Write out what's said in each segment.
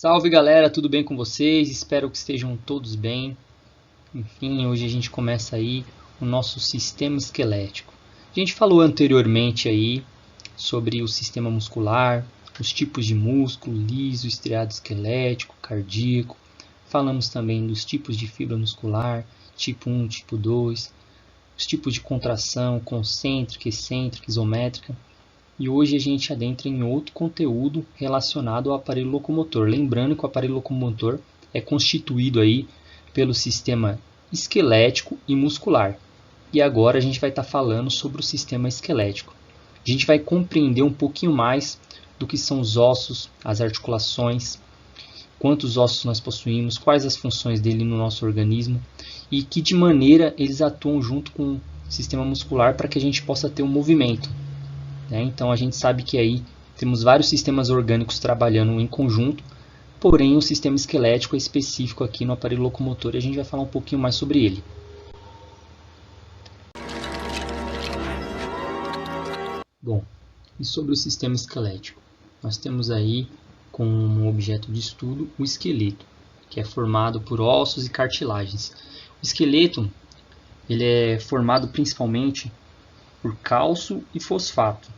Salve galera, tudo bem com vocês? Espero que estejam todos bem. Enfim, hoje a gente começa aí o nosso sistema esquelético. A gente falou anteriormente aí sobre o sistema muscular, os tipos de músculo, liso, estriado esquelético, cardíaco. Falamos também dos tipos de fibra muscular, tipo 1, tipo 2, os tipos de contração, concêntrica, excêntrica, isométrica. E hoje a gente adentra em outro conteúdo relacionado ao aparelho locomotor. Lembrando que o aparelho locomotor é constituído aí pelo sistema esquelético e muscular. E agora a gente vai estar falando sobre o sistema esquelético. A gente vai compreender um pouquinho mais do que são os ossos, as articulações, quantos ossos nós possuímos, quais as funções dele no nosso organismo e que de maneira eles atuam junto com o sistema muscular para que a gente possa ter um movimento. Então a gente sabe que aí temos vários sistemas orgânicos trabalhando em conjunto, porém o sistema esquelético é específico aqui no aparelho locomotor e a gente vai falar um pouquinho mais sobre ele. Bom, e sobre o sistema esquelético? Nós temos aí como objeto de estudo o esqueleto, que é formado por ossos e cartilagens. O esqueleto ele é formado principalmente por cálcio e fosfato.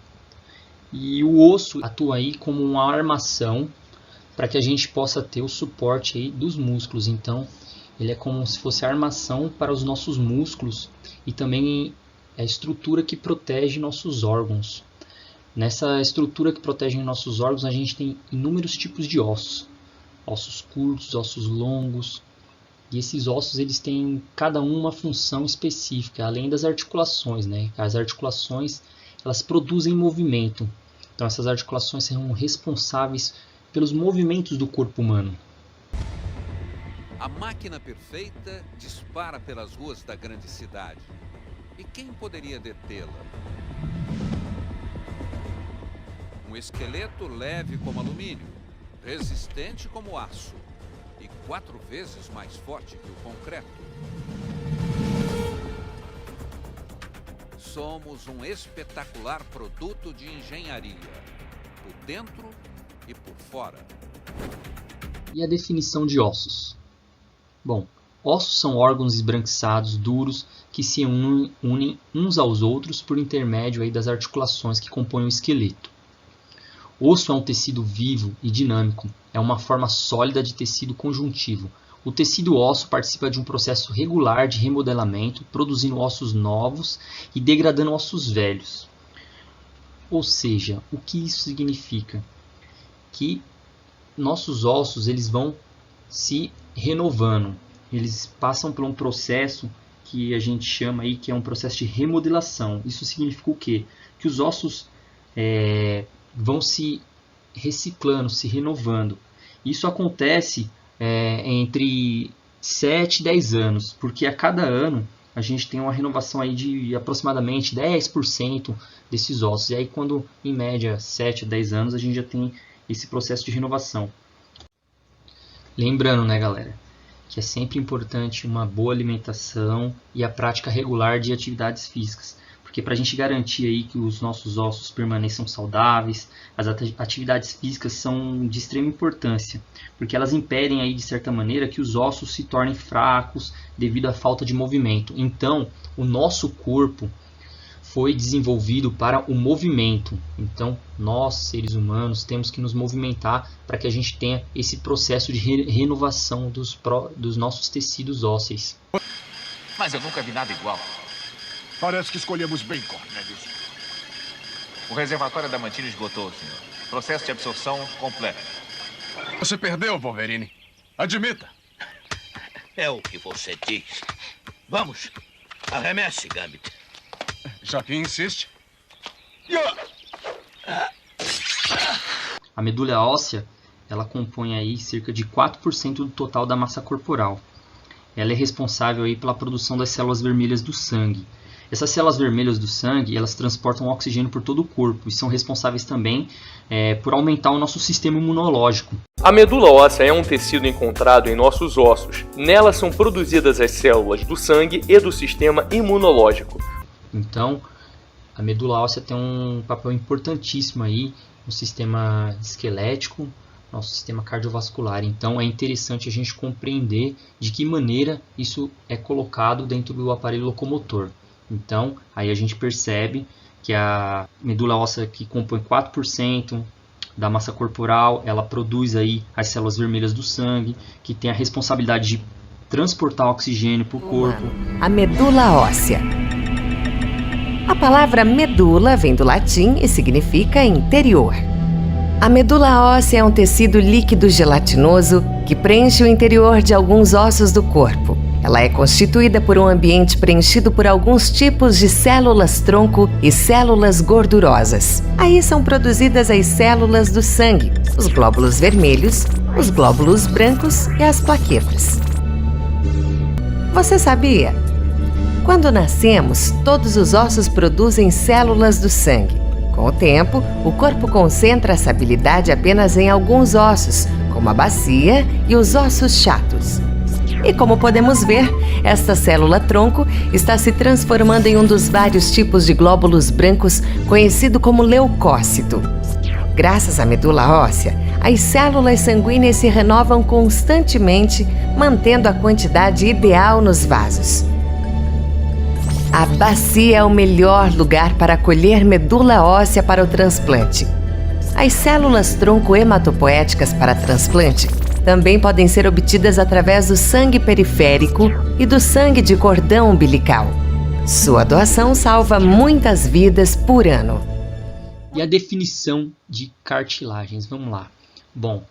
E o osso atua aí como uma armação para que a gente possa ter o suporte aí dos músculos. Então, ele é como se fosse a armação para os nossos músculos e também é a estrutura que protege nossos órgãos. Nessa estrutura que protege nossos órgãos, a gente tem inúmeros tipos de ossos. Ossos curtos, ossos longos. E esses ossos eles têm cada um uma função específica, além das articulações. As articulações elas produzem movimento. Então essas articulações são responsáveis pelos movimentos do corpo humano. A máquina perfeita dispara pelas ruas da grande cidade. E quem poderia detê-la? Um esqueleto leve como alumínio, resistente como aço e 4 vezes mais forte que o concreto. Somos um espetacular produto de engenharia, por dentro e por fora. E a definição de ossos? Bom, ossos são órgãos esbranquiçados, duros, que se unem uns aos outros por intermédio aí das articulações que compõem o esqueleto. Osso é um tecido vivo e dinâmico, é uma forma sólida de tecido conjuntivo. O tecido ósseo participa de um processo regular de remodelamento, produzindo ossos novos e degradando ossos velhos. Ou seja, o que isso significa? Que nossos ossos eles vão se renovando, eles passam por um processo que a gente chama aí que é um processo de remodelação. Isso significa o quê? Que os ossos vão se reciclando, se renovando. Isso acontece entre 7 e 10 anos, porque a cada ano a gente tem uma renovação aí de aproximadamente 10% desses ossos. E aí quando em média 7 a 10 anos a gente já tem esse processo de renovação. Lembrando, galera, que é sempre importante uma boa alimentação e a prática regular de atividades físicas. Porque para a gente garantir aí que os nossos ossos permaneçam saudáveis, as atividades físicas são de extrema importância, porque elas impedem aí de certa maneira que os ossos se tornem fracos devido à falta de movimento. Então, o nosso corpo foi desenvolvido para o movimento. Então, nós, seres humanos, temos que nos movimentar para que a gente tenha esse processo de renovação dos nossos tecidos ósseos. Mas eu nunca vi nada igual. Parece que escolhemos bem, Cornelius. O reservatório da Mantine esgotou, senhor. Processo de absorção completo. Você perdeu, Wolverine. Admita. É o que você diz. Vamos. Arremesse, Gambit. Já que insiste. A medula óssea, ela compõe aí cerca de 4% do total da massa corporal. Ela é responsável aí pela produção das células vermelhas do sangue. Essas células vermelhas do sangue, elas transportam oxigênio por todo o corpo e são responsáveis também por aumentar o nosso sistema imunológico. A medula óssea é um tecido encontrado em nossos ossos. Nela são produzidas as células do sangue e do sistema imunológico. Então, a medula óssea tem um papel importantíssimo aí no sistema esquelético, nosso sistema cardiovascular. Então é interessante a gente compreender de que maneira isso é colocado dentro do aparelho locomotor. Então aí a gente percebe que a medula óssea, que compõe 4% da massa corporal, ela produz aí as células vermelhas do sangue, que tem a responsabilidade de transportar oxigênio para o corpo. A medula óssea. A palavra medula vem do latim e significa interior. A medula óssea é um tecido líquido gelatinoso que preenche o interior de alguns ossos do corpo. Ela é constituída por um ambiente preenchido por alguns tipos de células-tronco e células gordurosas. Aí são produzidas as células do sangue, os glóbulos vermelhos, os glóbulos brancos e as plaquetas. Você sabia? Quando nascemos, todos os ossos produzem células do sangue. Com o tempo, o corpo concentra essa habilidade apenas em alguns ossos, como a bacia e os ossos chatos. E como podemos ver, esta célula-tronco está se transformando em um dos vários tipos de glóbulos brancos conhecido como leucócito. Graças à medula óssea, as células sanguíneas se renovam constantemente, mantendo a quantidade ideal nos vasos. A bacia é o melhor lugar para acolher medula óssea para o transplante. As células-tronco hematopoéticas para transplante também podem ser obtidas através do sangue periférico e do sangue de cordão umbilical. Sua doação salva muitas vidas por ano. E a definição de cartilagens? Vamos lá. Bom,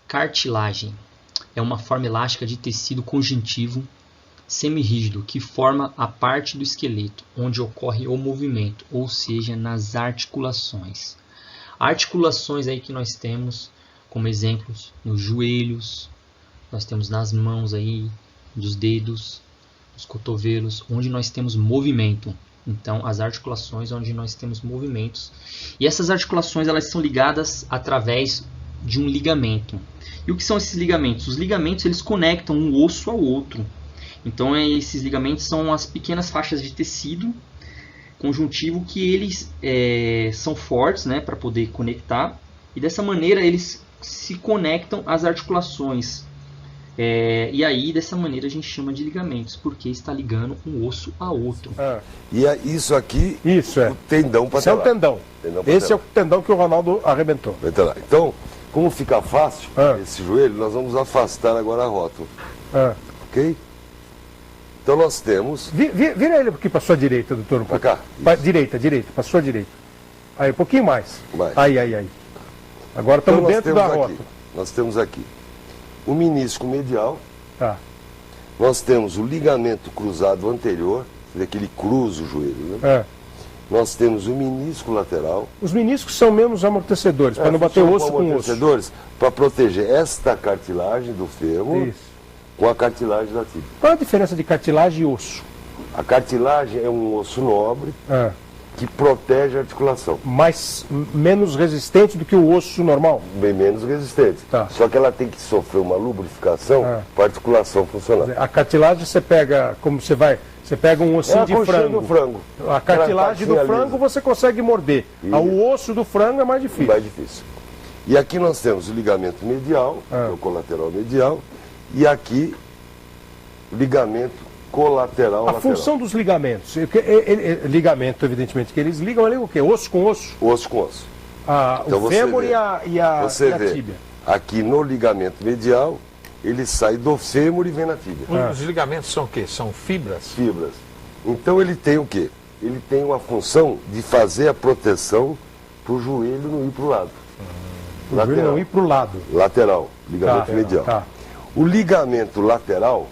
cartilagem é uma forma elástica de tecido conjuntivo semirrígido que forma a parte do esqueleto onde ocorre o movimento, ou seja, nas articulações. Articulações aí que nós temos como exemplos nos joelhos, nós temos nas mãos aí, dos dedos, nos cotovelos, onde nós temos movimento. Então, as articulações onde nós temos movimentos. E essas articulações elas são ligadas através de um ligamento. E o que são esses ligamentos? Os ligamentos eles conectam um osso ao outro. Então, esses ligamentos são as pequenas faixas de tecido conjuntivo que eles são fortes, né, para poder conectar. E dessa maneira eles se conectam às articulações. E aí, dessa maneira, a gente chama de ligamentos, porque está ligando um osso a outro. E isso aqui, é o tendão patelar. Esse é o tendão. Esse é o tendão que o Ronaldo arrebentou. Então, como fica fácil esse joelho, nós vamos afastar agora a rótula. Ok? Então nós temos... Vira ele aqui para sua direita, doutor. Para cá. Direita, para sua direita. Aí, um pouquinho mais. Mais. Aí. Agora estamos então, dentro da rótula. Nós temos aqui o menisco medial. Tá. Nós temos o ligamento cruzado anterior, que ele cruza o joelho, né? Nós temos o menisco lateral. Os meniscos são menos amortecedores, para não bater osso com osso. Amortecedores para proteger esta cartilagem do fêmur com a cartilagem da tíbia. Qual a diferença de cartilagem e osso? A cartilagem é um osso nobre que protege a articulação. Menos resistente do que o osso normal? Bem menos resistente. Tá. Só que ela tem que sofrer uma lubrificação para a articulação funcionar. A cartilagem você pega, como você vai... Você pega um ossinho de frango. Do frango. A cartilagem do frango você consegue morder. O osso do frango é mais difícil. Mais difícil. E aqui nós temos o ligamento medial, o colateral medial, e aqui o ligamento colateral lateral. Função dos ligamentos. Ligamento, evidentemente, que eles ligam ali o quê? Osso com osso? Osso com osso. Então o fêmur e a tíbia. Aqui no ligamento medial, ele sai do fêmur e vem na tíbia. Os ligamentos são o quê? São fibras? Fibras. Então ele tem o quê? Ele tem uma função de fazer a proteção para o joelho não ir para o lado. O joelho não ir para o lado. Lateral, ligamento medial. O ligamento lateral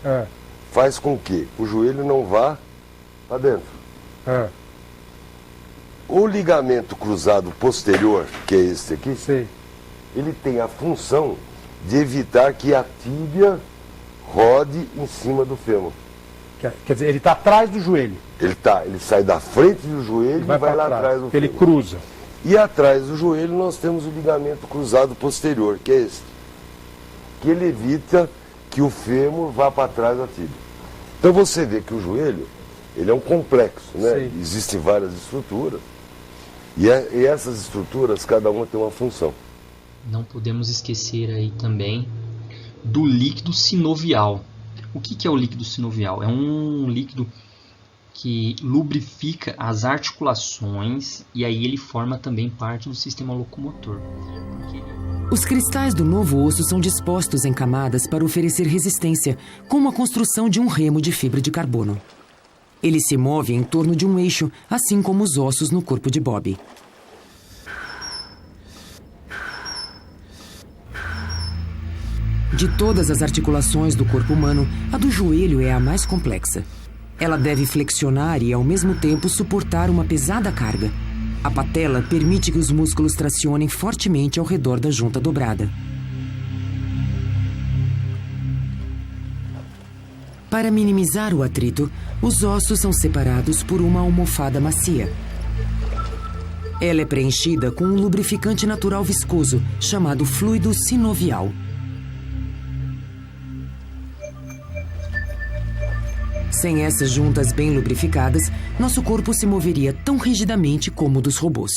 faz com que o joelho não vá para dentro. O ligamento cruzado posterior, que é esse aqui, ele tem a função de evitar que a tíbia rode em cima do fêmur. Quer dizer, ele está atrás do joelho. Ele sai da frente do joelho e vai lá atrás do fêmur. Ele cruza. E atrás do joelho nós temos o ligamento cruzado posterior, que é esse. Que ele evita que o fêmur vá para trás da tíbia. Então você vê que o joelho, ele é um complexo, né? Existem várias estruturas. E essas estruturas, cada uma tem uma função. não podemos esquecer aí também do líquido sinovial. O que é o líquido sinovial? É um líquido que lubrifica as articulações e aí ele forma também parte do sistema locomotor. Os cristais do novo osso são dispostos em camadas para oferecer resistência, como a construção de um remo de fibra de carbono. Ele se move em torno de um eixo, assim como os ossos no corpo de Bob. De todas as articulações do corpo humano, a do joelho é a mais complexa. Ela deve flexionar e, ao mesmo tempo, suportar uma pesada carga. A patela permite que os músculos tracionem fortemente ao redor da junta dobrada. Para minimizar o atrito, os ossos são separados por uma almofada macia. Ela é preenchida com um lubrificante natural viscoso, chamado fluido sinovial. Sem essas juntas bem lubrificadas, nosso corpo se moveria tão rigidamente como o dos robôs.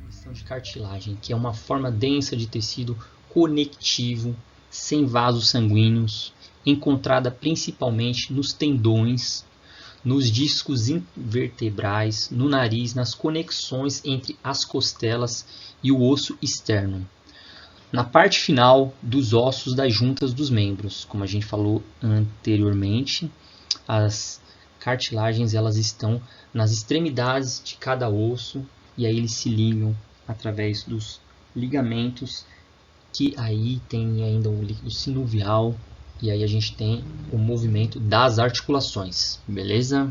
Questão de cartilagem, que é uma forma densa de tecido conectivo, sem vasos sanguíneos, encontrada principalmente nos tendões, nos discos vertebrais, no nariz, nas conexões entre as costelas e o osso externo. Na parte final dos ossos das juntas dos membros, como a gente falou anteriormente, as cartilagens elas estão nas extremidades de cada osso e aí eles se ligam através dos ligamentos, que aí tem ainda o líquido sinovial e aí a gente tem o movimento das articulações, beleza?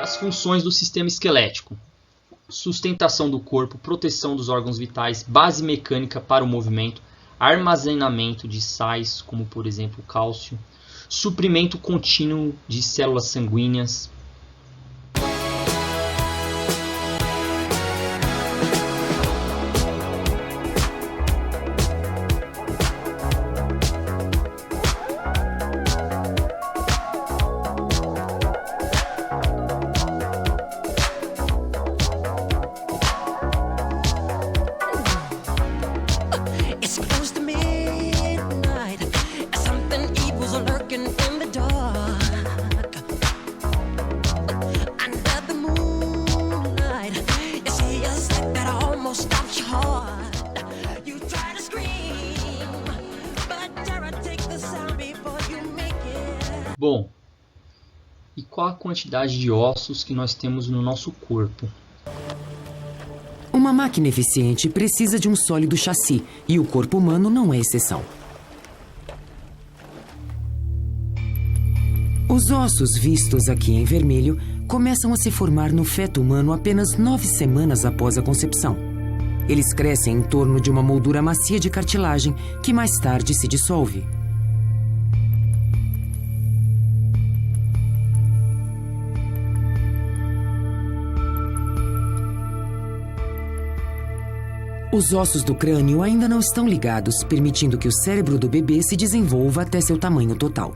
As funções do sistema esquelético: sustentação do corpo, proteção dos órgãos vitais, base mecânica para o movimento, armazenamento de sais, como por exemplo cálcio, suprimento contínuo de células sanguíneas. Bom, e qual a quantidade de ossos que nós temos no nosso corpo? Uma máquina eficiente precisa de um sólido chassi, e o corpo humano não é exceção. Os ossos vistos aqui em vermelho começam a se formar no feto humano apenas 9 semanas após a concepção. Eles crescem em torno de uma moldura macia de cartilagem que mais tarde se dissolve. Os ossos do crânio ainda não estão ligados, permitindo que o cérebro do bebê se desenvolva até seu tamanho total.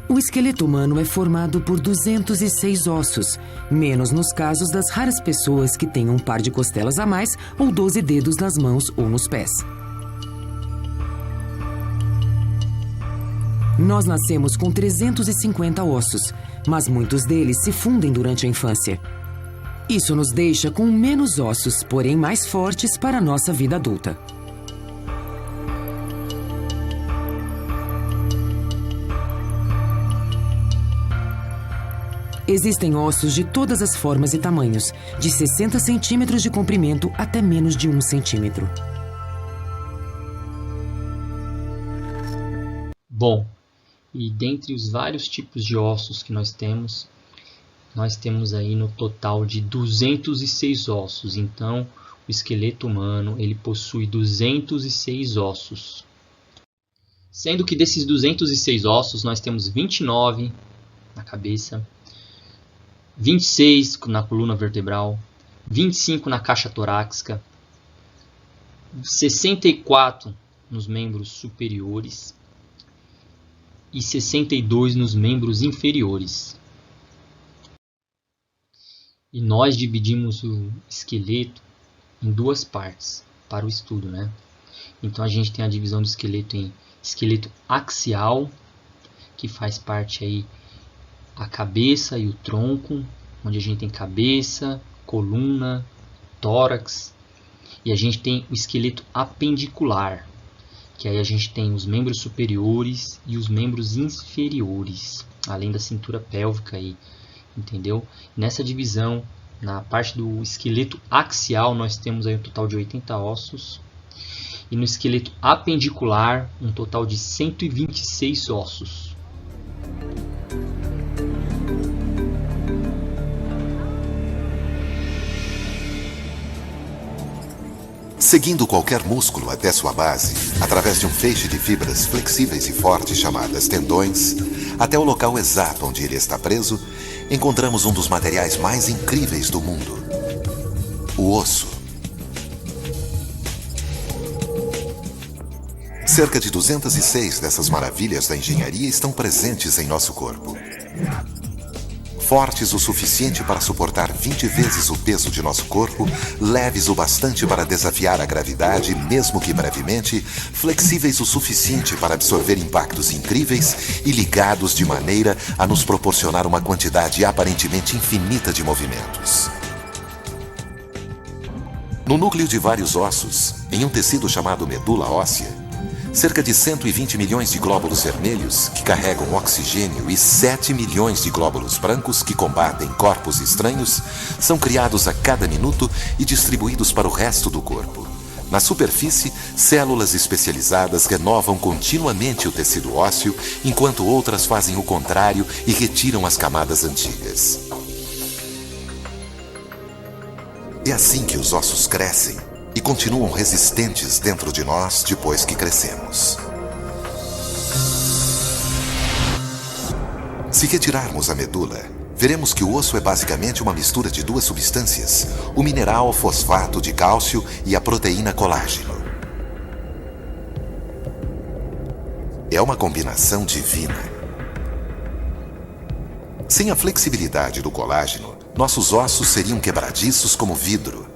O esqueleto humano é formado por 206 ossos, menos nos casos das raras pessoas que têm um par de costelas a mais ou 12 dedos nas mãos ou nos pés. Nós nascemos com 350 ossos, mas muitos deles se fundem durante a infância. Isso nos deixa com menos ossos, porém mais fortes para a nossa vida adulta. Existem ossos de todas as formas e tamanhos, de 60 centímetros de comprimento até menos de 1 centímetro. Bom, e dentre os vários tipos de ossos que nós temos aí no total de 206 ossos. Então, o esqueleto humano ele possui 206 ossos. Sendo que desses 206 ossos, nós temos 29 na cabeça, 26 na coluna vertebral, 25 na caixa torácica, 64 nos membros superiores e 62 nos membros inferiores. E nós dividimos o esqueleto em duas partes para o estudo, né? Então a gente tem a divisão do esqueleto em esqueleto axial, que faz parte aí a cabeça e o tronco, onde a gente tem cabeça, coluna, tórax, e a gente tem o esqueleto apendicular, que aí a gente tem os membros superiores e os membros inferiores, além da cintura pélvica aí, entendeu? Nessa divisão, na parte do esqueleto axial, nós temos aí um total de 80 ossos, e no esqueleto apendicular, um total de 126 ossos. Seguindo qualquer músculo até sua base, através de um feixe de fibras flexíveis e fortes chamadas tendões, até o local exato onde ele está preso, encontramos um dos materiais mais incríveis do mundo: o osso. Cerca de 206 dessas maravilhas da engenharia estão presentes em nosso corpo. Fortes o suficiente para suportar 20 vezes o peso de nosso corpo, leves o bastante para desafiar a gravidade, mesmo que brevemente, flexíveis o suficiente para absorver impactos incríveis e ligados de maneira a nos proporcionar uma quantidade aparentemente infinita de movimentos. No núcleo de vários ossos, em um tecido chamado medula óssea, cerca de 120 milhões de glóbulos vermelhos que carregam oxigênio e 7 milhões de glóbulos brancos que combatem corpos estranhos são criados a cada minuto e distribuídos para o resto do corpo. Na superfície, células especializadas renovam continuamente o tecido ósseo, enquanto outras fazem o contrário e retiram as camadas antigas. É assim que os ossos crescem e continuam resistentes dentro de nós depois que crescemos. Se retirarmos a medula, veremos que o osso é basicamente uma mistura de duas substâncias, o mineral fosfato de cálcio e a proteína colágeno. É uma combinação divina. Sem a flexibilidade do colágeno, nossos ossos seriam quebradiços como vidro.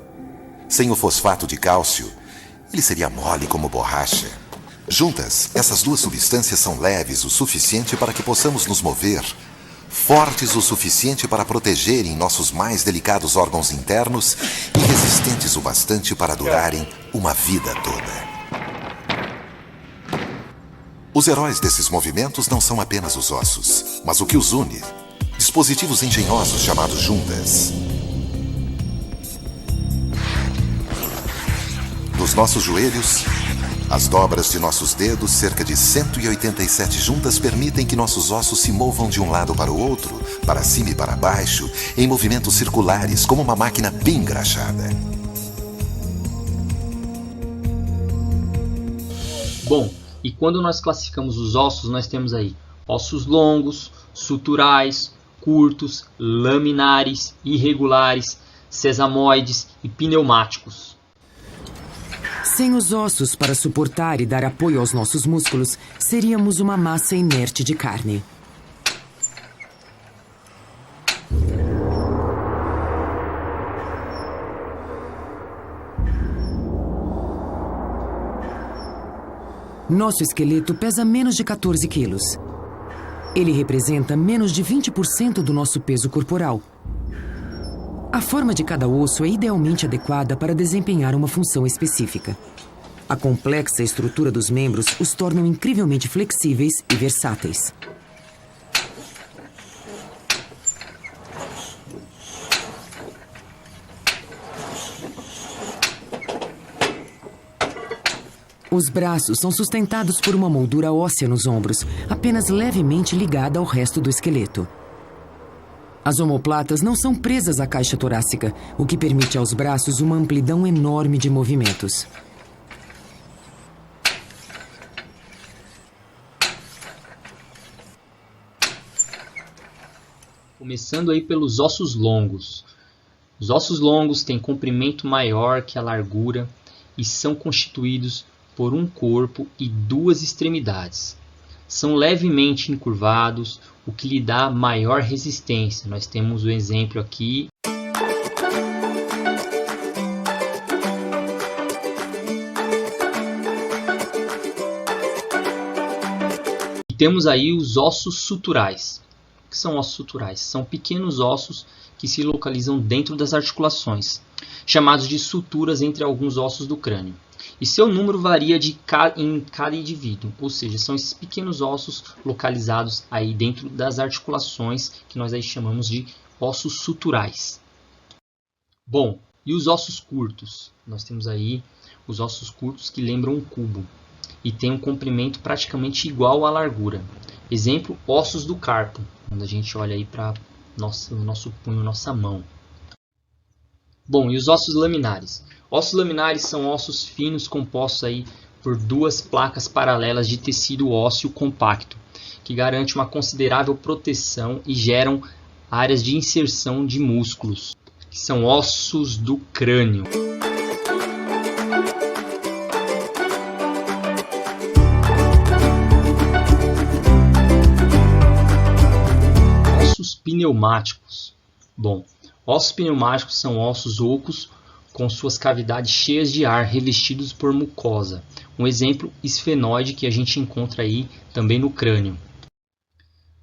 Sem o fosfato de cálcio, ele seria mole como borracha. Juntas, essas duas substâncias são leves o suficiente para que possamos nos mover, fortes o suficiente para protegerem nossos mais delicados órgãos internos e resistentes o bastante para durarem uma vida toda. Os heróis desses movimentos não são apenas os ossos, mas o que os une: dispositivos engenhosos chamados juntas. Dos nossos joelhos, as dobras de nossos dedos, cerca de 187 juntas, permitem que nossos ossos se movam de um lado para o outro, para cima e para baixo, em movimentos circulares, como uma máquina bem engraxada. Bom, e quando nós classificamos os ossos, nós temos aí ossos longos, suturais, curtos, laminares, irregulares, sesamoides e pneumáticos. Sem os ossos para suportar e dar apoio aos nossos músculos, seríamos uma massa inerte de carne. Nosso esqueleto pesa menos de 14 quilos. Ele representa menos de 20% do nosso peso corporal. A forma de cada osso é idealmente adequada para desempenhar uma função específica. A complexa estrutura dos membros os tornam incrivelmente flexíveis e versáteis. Os braços são sustentados por uma moldura óssea nos ombros, apenas levemente ligada ao resto do esqueleto. As omoplatas não são presas à caixa torácica, o que permite aos braços uma amplidão enorme de movimentos. Começando aí pelos ossos longos. Os ossos longos têm comprimento maior que a largura e são constituídos por um corpo e duas extremidades. São levemente encurvados, o que lhe dá maior resistência. Nós temos o exemplo aqui. E temos aí os ossos suturais. O que são ossos suturais? São pequenos ossos que se localizam dentro das articulações, chamados de suturas entre alguns ossos do crânio. E seu número varia em cada indivíduo, ou seja, são esses pequenos ossos localizados aí dentro das articulações, que nós aí chamamos de ossos suturais. Bom, e os ossos curtos? Nós temos aí os ossos curtos que lembram um cubo e tem um comprimento praticamente igual à largura. Exemplo, ossos do carpo, quando a gente olha aí para o nosso punho, nossa mão. Bom, e os ossos laminares? Ossos laminares são ossos finos compostos aí por duas placas paralelas de tecido ósseo compacto, que garante uma considerável proteção e geram áreas de inserção de músculos, que são ossos do crânio. Ossos pneumáticos. Bom, ossos pneumáticos são ossos ocos com suas cavidades cheias de ar revestidos por mucosa. Um exemplo, esfenoide, que a gente encontra aí também no crânio.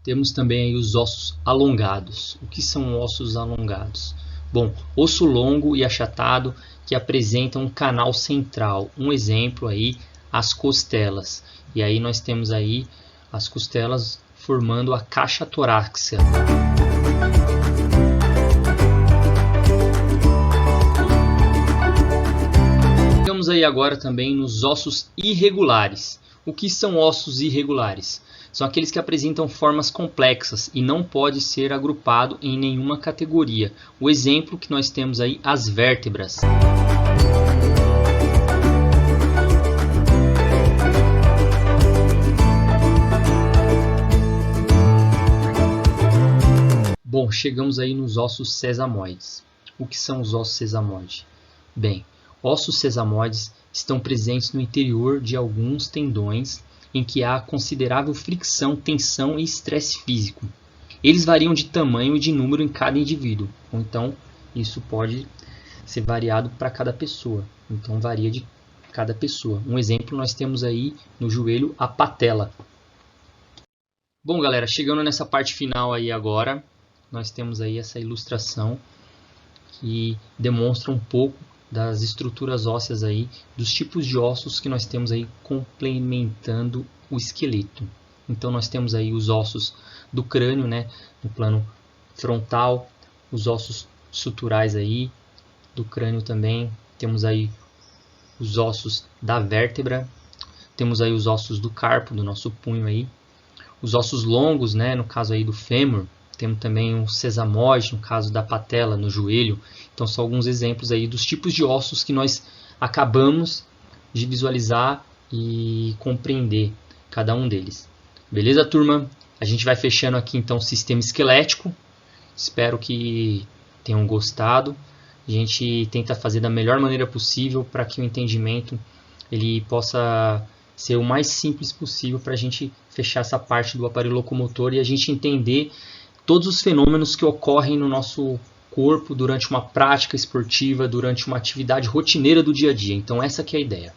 Temos também aí os ossos alongados. O que são ossos alongados? Bom, osso longo e achatado que apresenta um canal central. Um exemplo aí, as costelas. E aí nós temos aí as costelas formando a caixa torácica. Chegamos aí agora também nos ossos irregulares. O que são ossos irregulares? São aqueles que apresentam formas complexas e não pode ser agrupado em nenhuma categoria. O exemplo que nós temos aí, as vértebras. Bom, chegamos aí nos ossos sesamoides. O que são os ossos sesamoides? Bem, ossos sesamoides estão presentes no interior de alguns tendões em que há considerável fricção, tensão e estresse físico. Eles variam de tamanho e de número em cada indivíduo. Então, isso pode ser variado para cada pessoa. Então, varia de cada pessoa. Um exemplo nós temos aí no joelho a patela. Bom, galera, chegando nessa parte final aí agora, nós temos aí essa ilustração que demonstra um pouco das estruturas ósseas aí, dos tipos de ossos que nós temos aí complementando o esqueleto. Então nós temos aí os ossos do crânio, né, no plano frontal, os ossos suturais aí do crânio também, temos aí os ossos da vértebra, temos aí os ossos do carpo, do nosso punho aí, os ossos longos, né, no caso aí do fêmur. Temos também o sesamoide, no caso da patela, no joelho. Então são alguns exemplos aí dos tipos de ossos que nós acabamos de visualizar e compreender cada um deles. Beleza, turma? A gente vai fechando aqui então o sistema esquelético. Espero que tenham gostado. A gente tenta fazer da melhor maneira possível para que o entendimento ele possa ser o mais simples possível para a gente fechar essa parte do aparelho locomotor e a gente entender todos os fenômenos que ocorrem no nosso corpo durante uma prática esportiva, durante uma atividade rotineira do dia a dia. Então essa que é a ideia.